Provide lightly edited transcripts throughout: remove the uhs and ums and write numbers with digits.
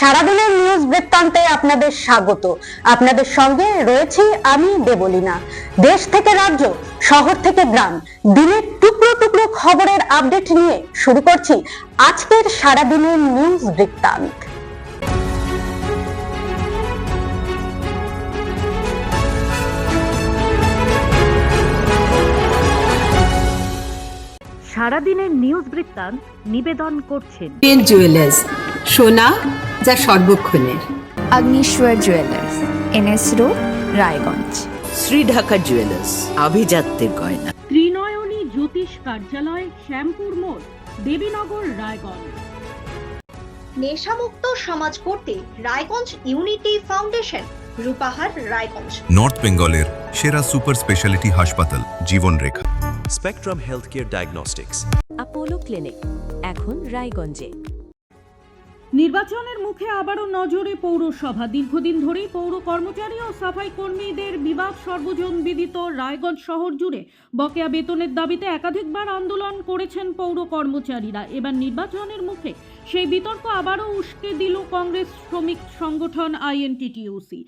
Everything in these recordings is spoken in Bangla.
সারাদিনের নিউজ বৃত্তান্তে আপনাদের স্বাগত। আপনাদের সঙ্গে রয়েছি আমি দেবলীনা। দেশ থেকে রাজ্য, শহর থেকে গ্রাম, দিনের টুকরো টুকরো খবরের আপডেট নিয়ে শুরু করছি আজকের সারাদিনের নিউজ বৃত্তান্ত। সারাদিনের নিউজ বৃত্তান্ত নিবেদন করছেন জুয়েলার্স, সোনা যা সর্বক্ষণের। Agnishwar jewellers, NS road, Raiganj. Shri Dhaka jewellers, আভিজাত্যের গয়না। ত্রিনয়নী জ্যোতিষ কার্যালয়, শ্যামপুর মোড়, দেবীনগর, রায়গঞ্জ। নেশামুক্ত সমাজ করতে Raiganj unity foundation, Rupahar, Raiganj. North বেঙ্গলের সেরা সুপার স্পেশালিটি হাসপাতাল Jibanrekha. Spectrum health care diagnostics, Apollo clinic, এখন রায়গঞ্জে। নির্বাচনের মুখে আবারও নজরে পৌরসভা। দীর্ঘদিন ধরেই পৌর কর্মচারী ও সাফাই কর্মীদের বিবাদ সর্বজন বিদিত রায়গঞ্জ শহর জুড়ে বকেয়া বেতনের দাবিতে একাধিকবার আন্দোলন করেছেন পৌর কর্মচারীরা। এবার নির্বাচনের মুখে সেই বিতর্ক আবারও উস্কে দিল কংগ্রেস শ্রমিক সংগঠন আইএনটিটিইউসি।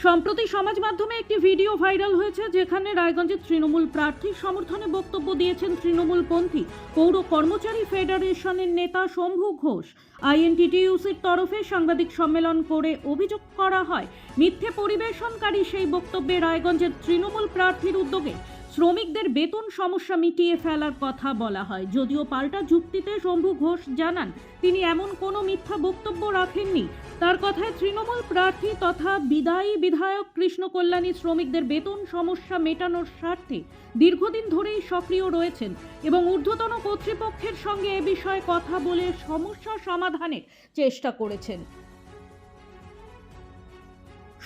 সম্প্রতি সমাজ মাধ্যমে একটি ভিডিও ভাইরাল হয়েছে, যেখানে রায়গঞ্জের তৃণমূল প্রার্থীর সমর্থনে বক্তব্য দিয়েছেন তৃণমূলপন্থী পৌর কর্মচারী ফেডারেশনের নেতা শম্ভু ঘোষ। আইএনটিটিইউসির তরফে সাংবাদিক সম্মেলন করে অভিযোগ করা হয়, মিথ্যে পরিবেশনকারী সেই বক্তব্যে রায়গঞ্জের তৃণমূল প্রার্থীর উদ্যোগে শ্রমিকদের বেতন সমস্যা মিটিয়ে ফেলার কথা বলা হয়। যদিও পাল্টা যুক্তিতে শম্ভু ঘোষ জানান, তিনি এমন কোনো মিথ্যা বক্তব্য রাখেননি। তার কথায় তৃণমূল প্রার্থী তথা বিদায়ী বিধায়ক কৃষ্ণ কল্যাণী শ্রমিকদের বেতন সমস্যা মেটানোর স্বার্থে দীর্ঘদিন ধরেই সক্রিয় রয়েছেন এবং ঊর্ধ্বতন কর্তৃপক্ষের সঙ্গে এ বিষয়ে কথা বলে সমস্যা সমাধানের চেষ্টা করেছেন।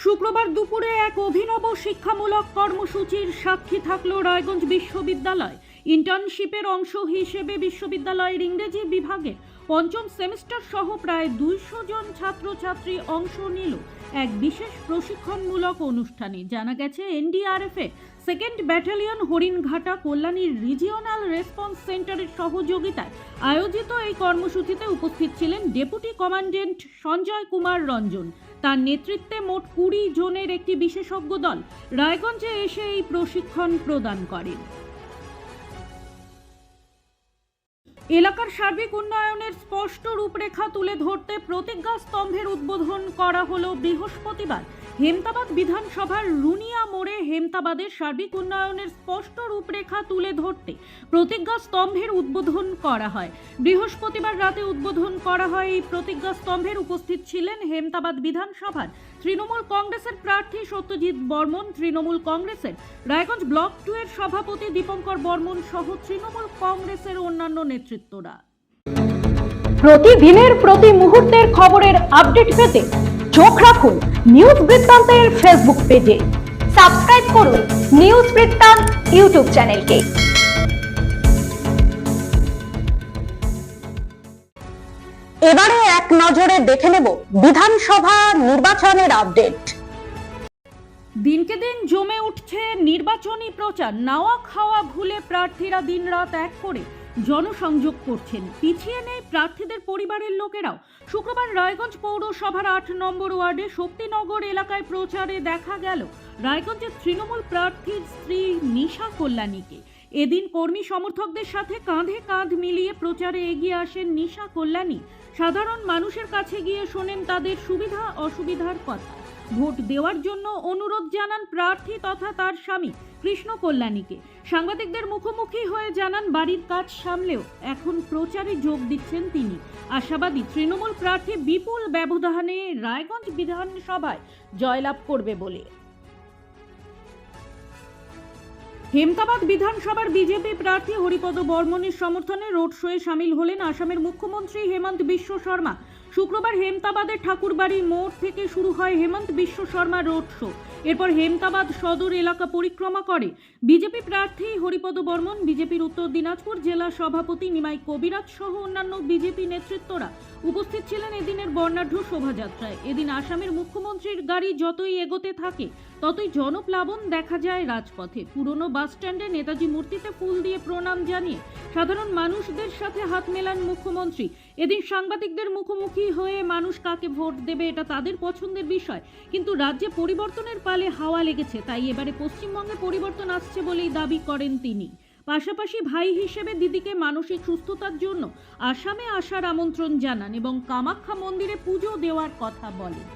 শুক্রবার দুপুরে এক অভিনব শিক্ষামূলক কর্মসূচির সাক্ষী থাকল রায়গঞ্জ বিশ্ববিদ্যালয়। ইন্টার্নশিপের অংশ হিসেবে বিশ্ববিদ্যালয়ের ইংরেজি বিভাগে পঞ্চম সেমিস্টার সহ প্রায় 200 জন ছাত্রছাত্রী অংশ নিল এক বিশেষ প্রশিক্ষণমূলক অনুষ্ঠানে। জানা গেছে, এনডিআরএফ এর 2nd ব্যাটালিয়ন হরিণঘাটা কল্যাণীর রিজিওনাল রেসপন্স সেন্টারের সহযোগিতায় আয়োজিত এই কর্মসূচিতে উপস্থিত ছিলেন ডেপুটি কমান্ড্যান্ট সঞ্জয় কুমার রঞ্জন। তার নেতৃত্বে মোট 20 জনের একটি বিশেষজ্ঞ দল রায়গঞ্জে এসে এই প্রশিক্ষণ প্রদান করেন। এলাকার সার্বিক উন্নয়নের স্পষ্ট রূপরেখা তুলে ধরতে প্রতিজ্ঞা স্তম্ভের উদ্বোধন করা হলো বৃহস্পতিবার হেমতাবাদ বিধানসভার রুনিয়া মোড়ে। হেমতাবাদের সার্বিক উন্নয়নের স্পষ্ট রূপরেখা তুলে ধরতে প্রতিজ্ঞা স্তম্ভের উদ্বোধন করা হয়। বৃহস্পতিবার রাতে উদ্বোধন করা হয় এই প্রতিজ্ঞা স্তম্ভের। উপস্থিত ছিলেন হেমতাবাদ বিধানসভার তৃণমূল কংগ্রেসের প্রার্থী সত্যজিৎ বর্মন, তৃণমূল কংগ্রেসের রায়গঞ্জ ব্লক 2 এর সভাপতি দীপঙ্কর বর্মন সহ তৃণমূল কংগ্রেসের অন্যান্য নেতৃত্বরা। প্রতিদিনের প্রতি মুহূর্তের খবরের আপডেট পেতে চোখ রাখুন নিউজ বৃত্তান্তের ফেসবুক পেজে। সাবস্ক্রাইব করুন নিউজ বৃত্তান্ত ইউটিউব চ্যানেলকে। এবারে এক নজরে দেখে নেব বিধানসভা নির্বাচনের আপডেট। দিনকে দিন জমে উঠছে নির্বাচনী প্রচার। নাওয়া খাওয়া ভুলে প্রার্থীরা দিনরাত এক করে জনসংযোগ করছেন। পিছিয়ে নেই প্রার্থীদের পরিবারের লোকেরাও। শুক্রবার রায়গঞ্জ পৌরসভার 8 নম্বর ওয়ার্ডে শক্তিনগর এলাকায় প্রচারে দেখা গেল রায়গঞ্জের তৃণমূল প্রার্থীর স্ত্রী নিশা কল্যাণীকে। এদিন কর্মী সমর্থকদের সাথে কাঁধে কাঁধ মিলিয়ে প্রচারে এগিয়ে আসেন নিশা কল্যাণী। সাধারণ মানুষের কাছে গিয়ে শোনেন তাদের সুবিধা অসুবিধার কথা। ভোট দেওয়ার জন্য অনুরোধ জানান প্রার্থী তথা তার স্বামী কৃষ্ণ কল্যাণীকে। সাংবাদিকদের মুখোমুখি হয়ে জানান, বাড়ির কাজ সামলেও এখন প্রচারে যোগ দিচ্ছেন তিনি। আশাবাদী তৃণমূল প্রার্থী বিপুল ব্যবধানে রায়গঞ্জ বিধানসভায় জয়লাভ করবে বলে। হেমতাবাদ বিধানসভার বিজেপি প্রার্থী হরিপদ বর্মনের সমর্থনে রোড শোয়ে সামিল হলেন আসামের মুখ্যমন্ত্রী হেমন্ত বিশ্ব শর্মা। শুক্রবার হেমতাবাদের ঠাকুরবাড়ি মোড় থেকে শুরু হয় হেমন্ত বিশ্ব শর্মা রোড শো। এরপর হেমতাবাদ সদর এলাকা পরিক্রমা করে বিজেপি প্রার্থী হরিপদ বর্মন। বিজেপির উত্তর দিনাজপুর জেলা সভাপতি নিমাই কবিরাজ সহ অন্যান্য বিজেপি নেতৃত্বরা উপস্থিত ছিলেন এদিনের বর্ণাঢ্য শোভাযাত্রায়। এদিন আসামের মুখ্যমন্ত্রীর গাড়ি যতই এগোতে থাকে ততই জনপ্লাবন দেখা যায় রাজপথে। পুরনো বাস স্ট্যান্ডে নেতাজি মূর্তিতে ফুল দিয়ে প্রণাম জানিয়ে সাধারণ মানুষদের সাথে হাত মেলান মুখ্যমন্ত্রী। এদিন সাংবাদিকদের মুখোমুখি হয়ে মানুষ কাকে ভোট দেবে এটা তাদের পছন্দের বিষয়, কিন্তু রাজ্যে পরিবর্তনের পালে হাওয়া লেগেছে, তাই এবারে পশ্চিমবঙ্গে পরিবর্তন আসছে বলেই দাবি করেন তিনি। পাশাপাশি ভাই হিসেবে দিদিকে মানসিক সুস্থতার জন্য আসামে আসার আমন্ত্রণ জানান এবং কামাখ্যা মন্দিরে পুজো দেওয়ার কথা বলেন।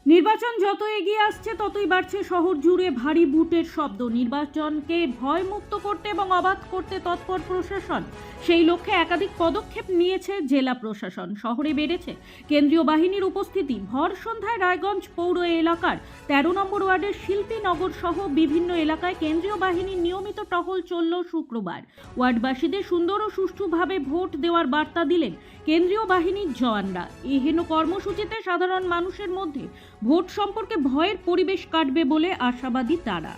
নির্বাচন যত এগিয়ে আসছে ততই বাড়ছে শহর জুড়ে ভারী বুটের শব্দ। নির্বাচনকে ভয়মুক্ত করতে এবং অবাধ করতে তৎপর প্রশাসন। সেই লক্ষ্যে একাধিক পদক্ষেপ নিয়েছে জেলা প্রশাসন। শহরে বেড়েছে কেন্দ্রীয় বাহিনীর উপস্থিতি। ভর সন্ধ্যায় রায়গঞ্জ পৌর এলাকার 13 নম্বর ওয়ার্ডের শিল্পীনগর সহ বিভিন্ন এলাকায় কেন্দ্রীয় বাহিনীর নিয়মিত টহল চলল শুক্রবার। ওয়ার্ডবাসীদের সুন্দর ও সুষ্ঠুভাবে ভোট দেওয়ার বার্তা দিলেন কেন্দ্রীয় বাহিনীর জওয়ানরা। এহেন কর্মসূচিতে সাধারণ মানুষের মধ্যে ভোট সম্পর্কে ভয়ের পরিবেশ কাটবে বলে আশাবাদী তারা।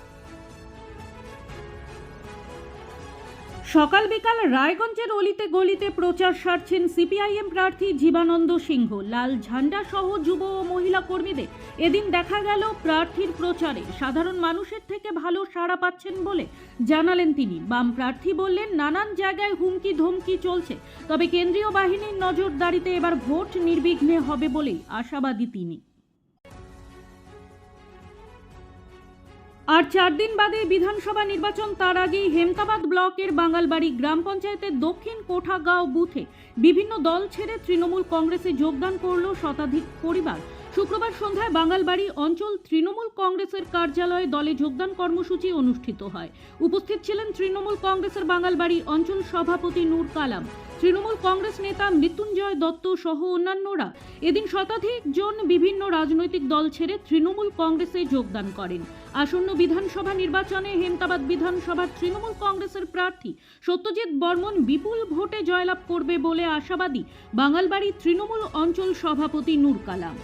সকাল বিকাল রায়গঞ্জের অলিতে গলিতে প্রচার সারছেন সিপিআইএম প্রার্থী জীবানন্দ সিংহ। লাল ঝান্ডা সহ যুব ও মহিলা কর্মীদের এদিন দেখা গেল প্রার্থীর প্রচারে। সাধারণ মানুষের থেকে ভালো সাড়া পাচ্ছেন বলে জানালেন তিনি। বাম প্রার্থী বললেন, নানান জায়গায় হুমকি ধমকি চলছে, তবে কেন্দ্রীয় বাহিনীর নজরদারিতে এবার ভোট নির্বিঘ্নে হবে বলেই আশাবাদী তিনি। আর 4 দিন বাদে বিধানসভা নির্বাচন, তার আগেই হেমতাবাদ ব্লকের বাঙালবাড়ি গ্রাম পঞ্চায়েতের দক্ষিণ কোঠাগাঁও বুথে বিভিন্ন দল ছেড়ে তৃণমূল কংগ্রেসে যোগদান করল শতাধিক পরিবার। শুক্রবার সন্ধ্যায় বাঙালবাড়ি অঞ্চল তৃণমূল কংগ্রেসের কার্যালয়ে দলে যোগদান কর্মসূচি অনুষ্ঠিত হয়। উপস্থিত ছিলেন তৃণমূল কংগ্রেসের বাঙালবাড়ি অঞ্চল সভাপতি নূর কালাম, তৃণমূল কংগ্রেস নেতা মৃত্যুঞ্জয় দত্ত সহ অন্যান্যরা। এদিন শতাধিক জন বিভিন্ন রাজনৈতিক দল ছেড়ে তৃণমূল কংগ্রেসে যোগদান করেন। আসন্ন বিধানসভা নির্বাচনে হেমতাবাদ বিধানসভার তৃণমূল কংগ্রেসের প্রার্থী সত্যজিৎ বর্মন বিপুল ভোটে জয়লাভ করবে বলে আশাবাদী বাঙালবাড়ি তৃণমূল অঞ্চল সভাপতি নূর কালাম।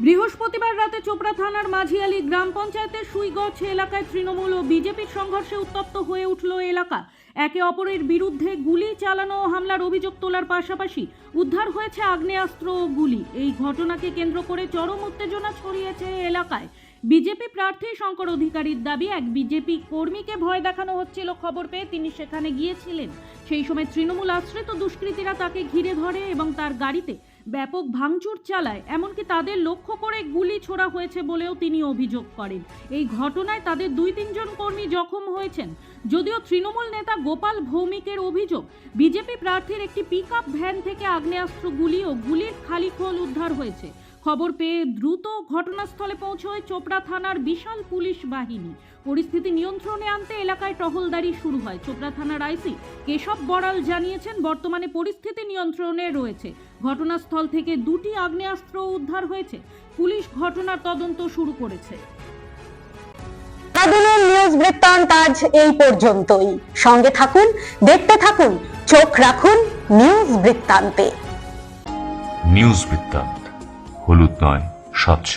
বৃহস্পতিবার রাতে চোপড়া থানার মাঝিয়ালি গ্রাম পঞ্চায়েতের সুইগছ এলাকায় তৃণমূল ও বিজেপির সংঘর্ষে উত্তপ্ত হয়ে উঠল এলাকা। একে অপরের বিরুদ্ধে গুলি চালানো ও হামলার অভিযোগ তোলার পাশাপাশি উদ্ধার হয়েছে আগ্নেয়াস্ত্র ও গুলি। এই ঘটনাকে কেন্দ্র করে চরম উত্তেজনা ছড়িয়েছে এলাকায়। বিজেপি প্রার্থী শঙ্কর অধিকারীর দাবি, এক বিজেপি কর্মীকে ভয় দেখানো হচ্ছিল, খবর পেয়ে তিনি সেখানে গিয়েছিলেন। সেই সময় তৃণমূল আশ্রিত দুষ্কৃতীরা তাকে ঘিরে ধরে এবং তার গাড়িতে ব্যাপক ভাঙচুর চালায়, এমনকি তাদের লক্ষ্য করে গুলি ছোড়া হয়েছে বলেও তিনি অভিযোগ করেন। এই ঘটনায় তাদের 2-3 জন কর্মী জখম হয়েছেন। যদিও তৃণমূল নেতা গোপাল ভৌমিকের অভিযোগ, বিজেপি প্রার্থীর একটি পিকআপ ভ্যান থেকে আগ্নেয়াস্ত্র গুলি ও গুলির খালি খোল উদ্ধার হয়েছে। খবর পেয়ে দ্রুত ঘটনাস্থলে পৌঁছয় চোপড়া থানার বিশাল পুলিশ বাহিনী। পরিস্থিতি নিয়ন্ত্রণে আনতে এলাকায় টহলদারি শুরু হয়। চোপড়া থানার আইসি কেশব বড়াল জানিয়েছেন, বর্তমানে পরিস্থিতি নিয়ন্ত্রণে রয়েছে। ঘটনাস্থল থেকে 2টি আগ্নেয়াস্ত্র উদ্ধার হয়েছে। পুলিশ ঘটনার তদন্ত শুরু করেছে। সারাদিনের নিউজ বৃত্তান্ত আজ এই পর্যন্তই। সঙ্গে থাকুন, দেখতে থাকুন, চোখ রাখুন নিউজ বৃত্তান্তে। নিউজ বৃত্তান্ত, হলুদ নয়, স্বচ্ছ।